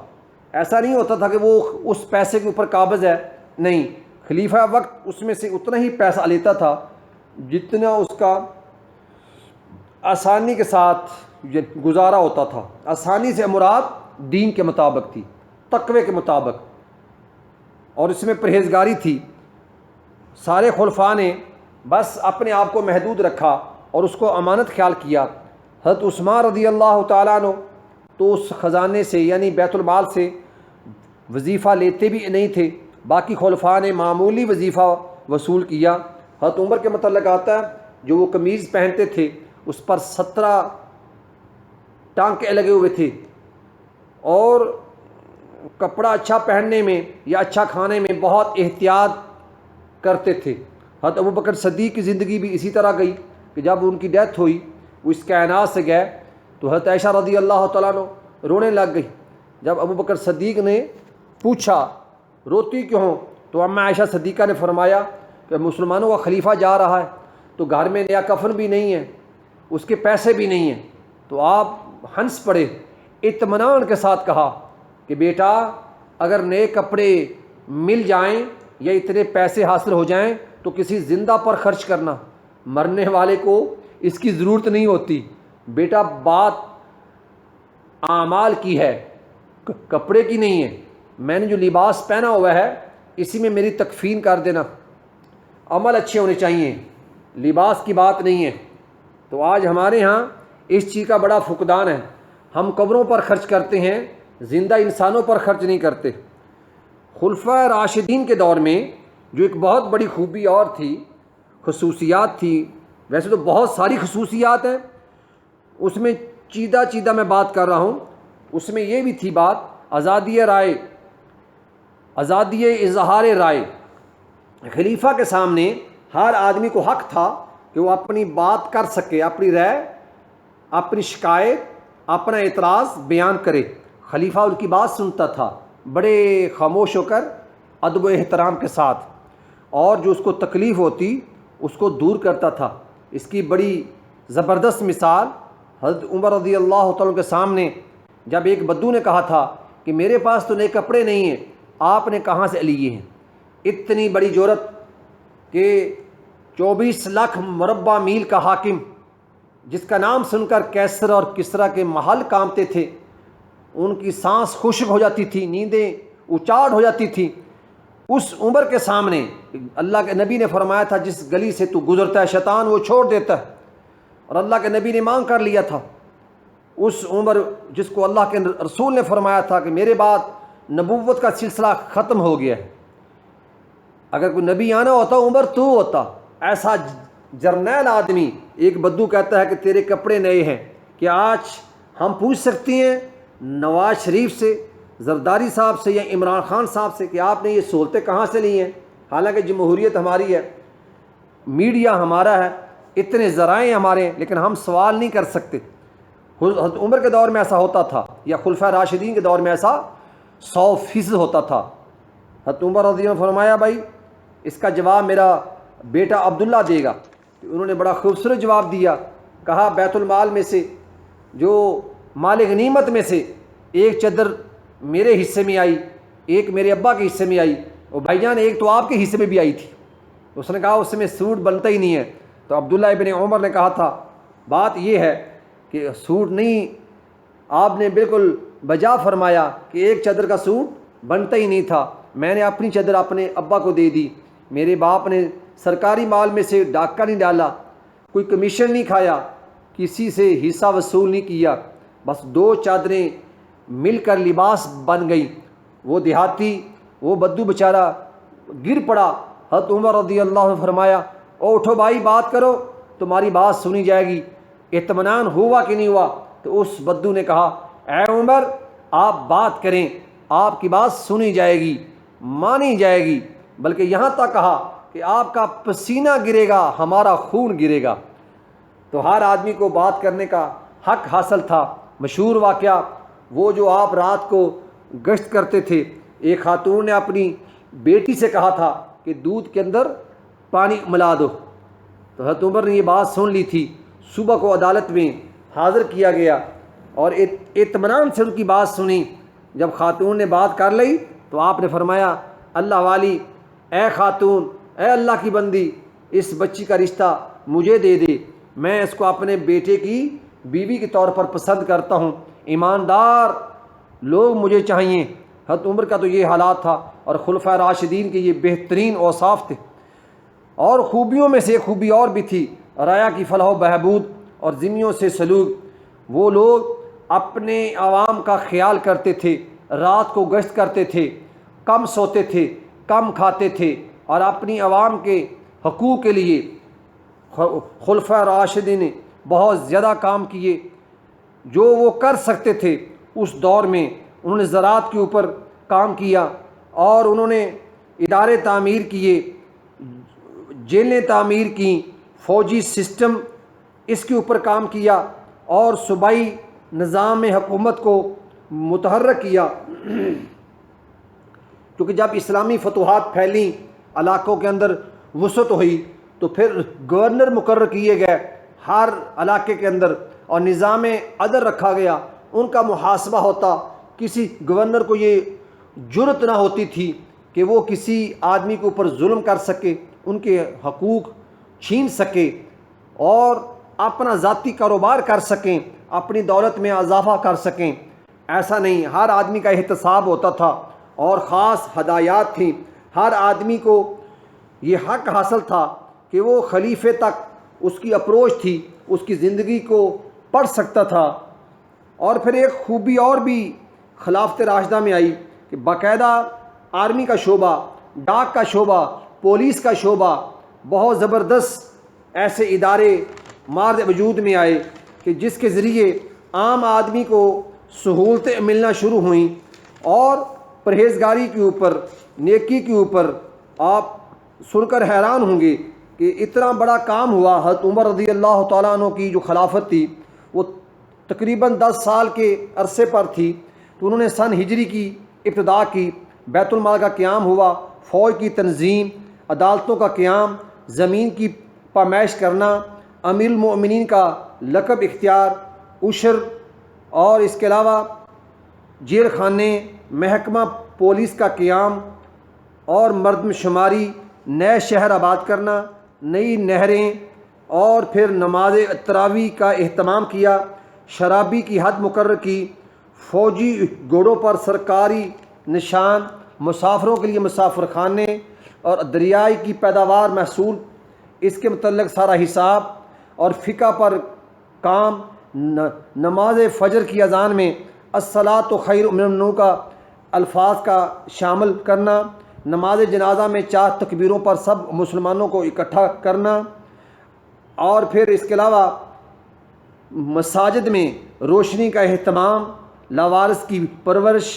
ایسا نہیں ہوتا تھا کہ وہ اس پیسے کے اوپر قابض ہے، نہیں، خلیفہ وقت اس میں سے اتنا ہی پیسہ لیتا تھا جتنا اس کا آسانی کے ساتھ گزارا ہوتا تھا۔ آسانی سے مراد دین کے مطابق تھی، تقوی کے مطابق، اور اس میں پرہیزگاری تھی۔ سارے خلفاء نے بس اپنے آپ کو محدود رکھا اور اس کو امانت خیال کیا۔ حضرت عثمان رضی اللہ تعالیٰ عنہ تو اس خزانے سے یعنی بیت المال سے وظیفہ لیتے بھی نہیں تھے، باقی خلفاء نے معمولی وظیفہ وصول کیا۔ حضرت عمر کے متعلق آتا ہے جو وہ قمیض پہنتے تھے اس پر 17 ٹانکے لگے ہوئے تھے، اور کپڑا اچھا پہننے میں یا اچھا کھانے میں بہت احتیاط کرتے تھے۔ حضرت ابوبکر صدیق کی زندگی بھی اسی طرح گئی کہ جب ان کی ڈیتھ ہوئی، وہ اس کائنات سے گئے، تو حضرت عائشہ رضی اللہ تعالیٰ عنہ رونے لگ گئی۔ جب ابوبکر صدیق نے پوچھا روتی کیوں ہو، تو اماں عائشہ صدیقہ نے فرمایا کہ مسلمانوں کا خلیفہ جا رہا ہے تو گھر میں نیا کفن بھی نہیں ہے، اس کے پیسے بھی نہیں ہیں۔ تو آپ ہنس پڑے، اطمینان کے ساتھ کہا کہ بیٹا اگر نئے کپڑے مل جائیں یا اتنے پیسے حاصل ہو جائیں تو کسی زندہ پر خرچ کرنا، مرنے والے کو اس کی ضرورت نہیں ہوتی۔ بیٹا بات اعمال کی ہے، کپڑے کی نہیں ہے۔ میں نے جو لباس پہنا ہوا ہے اسی میں میری تکفین کر دینا، عمل اچھے ہونے چاہیے، لباس کی بات نہیں ہے۔ تو آج ہمارے ہاں اس چیز کا بڑا فقدان ہے، ہم قبروں پر خرچ کرتے ہیں، زندہ انسانوں پر خرچ نہیں کرتے۔ خلفائے راشدین کے دور میں جو ایک بہت بڑی خوبی اور تھی، خصوصیات تھی، ویسے تو بہت ساری خصوصیات ہیں، اس میں چیدہ میں بات کر رہا ہوں، اس میں یہ بھی تھی بات آزادی رائے، آزادی اظہار رائے۔ خلیفہ کے سامنے ہر آدمی کو حق تھا کہ وہ اپنی بات کر سکے، اپنی رائے، اپنی شکایت، اپنا اعتراض بیان کرے۔ خلیفہ ان کی بات سنتا تھا بڑے خاموش ہو کر، ادب و احترام کے ساتھ، اور جو اس کو تکلیف ہوتی اس کو دور کرتا تھا۔ اس کی بڑی زبردست مثال حضرت عمر رضی اللہ تعالیٰ کے سامنے جب ایک بدو نے کہا تھا کہ میرے پاس تو نئے کپڑے نہیں ہیں، آپ نے کہاں سے لیے ہیں؟ اتنی بڑی جرأت کہ 24 لاکھ مربع میل کا حاکم، جس کا نام سن کر کیسر اور کسریٰ کے محل کانپتے تھے، ان کی سانس خشک ہو جاتی تھی، نیندیں اچاٹ ہو جاتی تھی، اس عمر کے سامنے اللہ کے نبی نے فرمایا تھا جس گلی سے تو گزرتا ہے شیطان وہ چھوڑ دیتا ہے، اور اللہ کے نبی نے مانگ کر لیا تھا، اس عمر جس کو اللہ کے رسول نے فرمایا تھا کہ میرے بعد نبوت کا سلسلہ ختم ہو گیا ہے، اگر کوئی نبی آنا ہوتا عمر تو ہوتا، ایسا جرنیل آدمی۔ ایک بدو کہتا ہے کہ تیرے کپڑے نئے ہیں، کہ آج ہم پوچھ سکتے ہیں نواز شریف سے، زرداری صاحب سے یا عمران خان صاحب سے کہ آپ نے یہ سہولتیں کہاں سے لی ہیں؟ حالانکہ جمہوریت ہماری ہے، میڈیا ہمارا ہے، اتنے ذرائع ہمارے ہیں، لیکن ہم سوال نہیں کر سکتے۔ حضرت عمر کے دور میں ایسا ہوتا تھا، یا خلفائے راشدین کے دور میں ایسا 100% ہوتا تھا۔ حضرت عمر رضی اللہ عنہ فرمایا بھائی اس کا جواب میرا بیٹا عبداللہ دے گا۔ انہوں نے بڑا خوبصورت جواب دیا، کہا بیت المال میں سے، جو مال غنیمت میں سے ایک چادر میرے حصے میں آئی، ایک میرے ابا کے حصے میں آئی، اور بھائی جان ایک تو آپ کے حصے میں بھی آئی تھی۔ اس نے کہا اس میں سوٹ بنتا ہی نہیں ہے۔ تو عبداللہ ابن عمر نے کہا تھا بات یہ ہے کہ سوٹ نہیں، آپ نے بالکل بجا فرمایا کہ ایک چادر کا سوٹ بنتا ہی نہیں تھا، میں نے اپنی چادر اپنے ابا کو دے دی، میرے باپ نے سرکاری مال میں سے ڈاکہ نہیں ڈالا، کوئی کمیشن نہیں کھایا، کسی سے حصہ وصول نہیں کیا، بس 2 چادریں مل کر لباس بن گئی۔ وہ دیہاتی، وہ بدو بیچارہ گر پڑا۔ حضرت عمر رضی اللہ عنہ فرمایا او اٹھو بھائی بات کرو، تمہاری بات سنی جائے گی۔ اطمینان ہوا کہ نہیں ہوا؟ تو اس بدو نے کہا اے عمر آپ بات کریں، آپ کی بات سنی جائے گی، مانی جائے گی، بلکہ یہاں تک کہا کہ آپ کا پسینہ گرے گا، ہمارا خون گرے گا۔ تو ہر آدمی کو بات کرنے کا حق حاصل تھا۔ مشہور واقعہ وہ جو آپ رات کو گشت کرتے تھے، ایک خاتون نے اپنی بیٹی سے کہا تھا کہ دودھ کے اندر پانی ملا دو، تو حضرت عمر نے یہ بات سن لی تھی۔ صبح کو عدالت میں حاضر کیا گیا اور اطمینان سے ان کی بات سنی۔ جب خاتون نے بات کر لی تو آپ نے فرمایا اللہ والی، اے خاتون، اے اللہ کی بندی، اس بچی کا رشتہ مجھے دے دے، میں اس کو اپنے بیٹے کی بیوی کے طور پر پسند کرتا ہوں، ایماندار لوگ مجھے چاہیے۔ حضرت عمر کا تو یہ حالات تھا، اور خلفائے راشدین کے یہ بہترین اوصاف تھے۔ اور خوبیوں میں سے ایک خوبی اور بھی تھی، رعایا کی فلاح و بہبود اور ذمیوں سے سلوک۔ وہ لوگ اپنے عوام کا خیال کرتے تھے، رات کو گشت کرتے تھے، کم سوتے تھے، کم کھاتے تھے، اور اپنی عوام کے حقوق کے لیے خلفائے راشدین نے بہت زیادہ کام کیے جو وہ کر سکتے تھے۔ اس دور میں انہوں نے زراعت کے اوپر کام کیا، اور انہوں نے ادارے تعمیر کیے، جیلیں تعمیر کیں، فوجی سسٹم اس کے اوپر کام کیا، اور صوبائی نظام حکومت کو متحرک کیا۔ کیونکہ جب اسلامی فتوحات پھیلیں، علاقوں کے اندر وسعت ہوئی، تو پھر گورنر مقرر کیے گئے ہر علاقے کے اندر، اور نظام عدل رکھا گیا، ان کا محاسبہ ہوتا۔ کسی گورنر کو یہ جرأت نہ ہوتی تھی کہ وہ کسی آدمی کے اوپر ظلم کر سکے، ان کے حقوق چھین سکے، اور اپنا ذاتی کاروبار کر سکیں، اپنی دولت میں اضافہ کر سکیں۔ ایسا نہیں، ہر آدمی کا احتساب ہوتا تھا، اور خاص ہدایات تھیں۔ ہر آدمی کو یہ حق حاصل تھا کہ وہ خلیفے تک اس کی اپروچ تھی، اس کی زندگی کو پڑھ سکتا تھا۔ اور پھر ایک خوبی اور بھی خلافت راشدہ میں آئی کہ باقاعدہ آرمی کا شعبہ، ڈاک کا شعبہ، پولیس کا شعبہ، بہت زبردست ایسے ادارے مارد وجود میں آئے کہ جس کے ذریعے عام آدمی کو سہولتیں ملنا شروع ہوئیں، اور پرہیزگاری کے اوپر، نیکی کے اوپر۔ آپ سن کر حیران ہوں گے کہ اتنا بڑا کام ہوا۔ حضرت عمر رضی اللہ تعالیٰ عنہ کی جو خلافت تھی وہ تقریباً 10 سال کے عرصے پر تھی، تو انہوں نے سن ہجری کی ابتدا کی، بیت المال کا قیام ہوا، فوج کی تنظیم، عدالتوں کا قیام، زمین کی پامائش کرنا، امیر المؤمنین کا لقب اختیار، عشر اور اس کے علاوہ جیل خانے، محکمہ پولیس کا قیام اور مردم شماری، نئے شہر آباد کرنا، نئی نہریں، اور پھر نماز تراویح کا اہتمام کیا، شرابی کی حد مقرر کی، فوجی گھوڑوں پر سرکاری نشان، مسافروں کے لیے مسافر خانے اور دریائی کی پیداوار محصول، اس کے متعلق سارا حساب، اور فقہ پر کام، نماز فجر کی اذان میں الصلاۃ خیر من النوم کا الفاظ کا شامل کرنا، نماز جنازہ میں 4 تکبیروں پر سب مسلمانوں کو اکٹھا کرنا، اور پھر اس کے علاوہ مساجد میں روشنی کا اہتمام، لاوارث کی پرورش،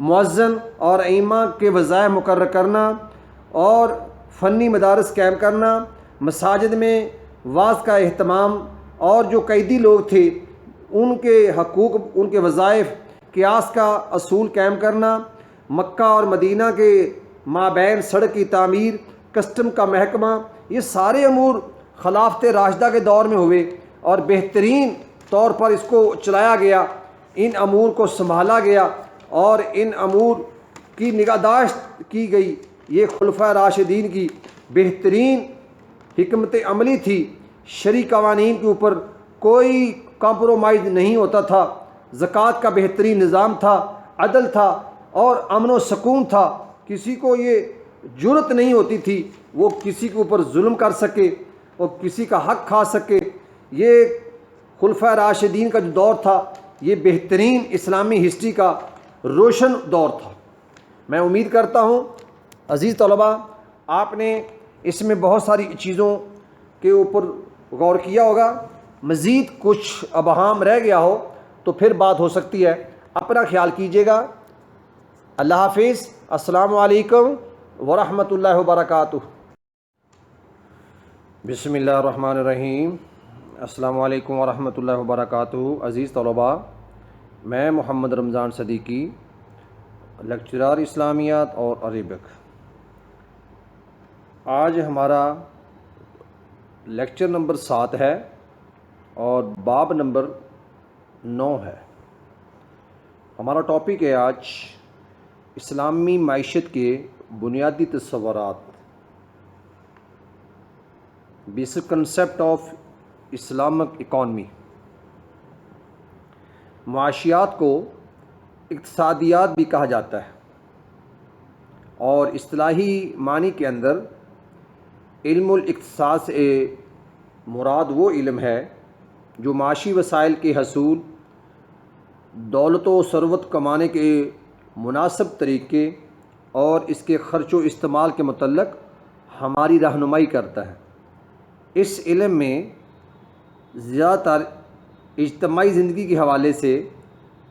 مؤذن اور ائمہ کے وظائف مقرر کرنا، اور فنی مدارس قائم کرنا، مساجد میں وعظ کا اہتمام، اور جو قیدی لوگ تھے ان کے حقوق، ان کے وظائف، قیاس کا اصول قائم کرنا، مکہ اور مدینہ کے مابین سڑک کی تعمیر، کسٹم کا محکمہ، یہ سارے امور خلافت راشدہ کے دور میں ہوئے اور بہترین طور پر اس کو چلایا گیا، ان امور کو سنبھالا گیا اور ان امور کی نگہداشت کی گئی۔ یہ خلفائے راشدین کی بہترین حکمت عملی تھی، شرعی قوانین کے اوپر کوئی کمپرومائز نہیں ہوتا تھا، زکوٰۃ کا بہترین نظام تھا، عدل تھا اور امن و سکون تھا، کسی کو یہ جرأت نہیں ہوتی تھی وہ کسی کے اوپر ظلم کر سکے اور کسی کا حق کھا سکے۔ یہ خلفائے راشدین کا جو دور تھا یہ بہترین اسلامی ہسٹری کا روشن دور تھا۔ میں امید کرتا ہوں عزیز طلباء آپ نے اس میں بہت ساری چیزوں کے اوپر غور کیا ہوگا، مزید کچھ ابہام رہ گیا ہو تو پھر بات ہو سکتی ہے۔ اپنا خیال کیجیے گا۔ اللہ حافظ۔ السلام علیکم ورحمۃ اللہ وبرکاتہ۔ بسم اللہ الرحمن الرحیم۔ السلام علیکم ورحمۃ اللہ وبرکاتہ۔ عزیز طلباء، میں محمد رمضان صدیقی، لیکچرار اسلامیات اور عربک۔ آج ہمارا لیکچر نمبر 7 ہے اور باب نمبر 9 ہے۔ ہمارا ٹاپک ہے آج اسلامی معیشت کے بنیادی تصورات، basic concept of Islamic economy. معاشیات کو اقتصادیات بھی کہا جاتا ہے اور اصطلاحی معنی کے اندر علم الاقتصاد سے مراد وہ علم ہے جو معاشی وسائل کے حصول، دولت و ثروت کمانے کے مناسب طریقے اور اس کے خرچ و استعمال کے متعلق ہماری رہنمائی کرتا ہے۔ اس علم میں زیادہ تر اجتماعی زندگی کے حوالے سے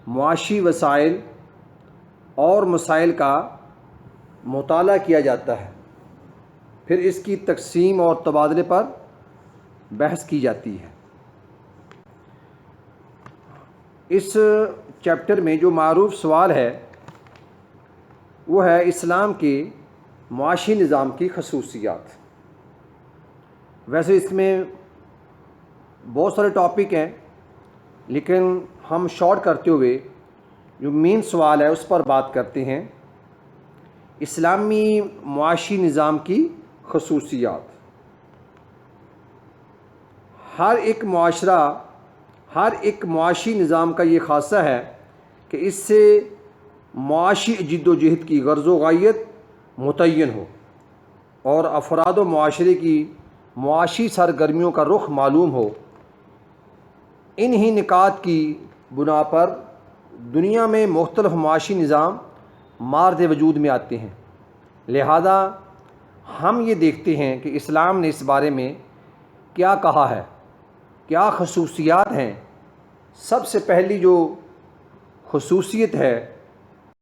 معاشی وسائل اور مسائل کا مطالعہ کیا جاتا ہے، پھر اس کی تقسیم اور تبادلے پر بحث کی جاتی ہے۔ اس چیپٹر میں جو معروف سوال ہے وہ ہے اسلام کے معاشی نظام کی خصوصیات۔ ویسے اس میں بہت سارے ٹاپک ہیں لیکن ہم شارٹ کرتے ہوئے جو مین سوال ہے اس پر بات کرتے ہیں۔ اسلامی معاشی نظام کی خصوصیات۔ ہر ایک معاشی نظام کا یہ خاصہ ہے کہ اس سے معاشی جد و جہد کی غرض و غایت متعین ہو اور افراد و معاشرے کی معاشی سرگرمیوں کا رخ معلوم ہو۔ انہی نکات کی بنا پر دنیا میں مختلف معاشی نظام مارد وجود میں آتے ہیں، لہذا ہم یہ دیکھتے ہیں کہ اسلام نے اس بارے میں کیا کہا ہے، کیا خصوصیات ہیں۔ سب سے پہلی جو خصوصیت ہے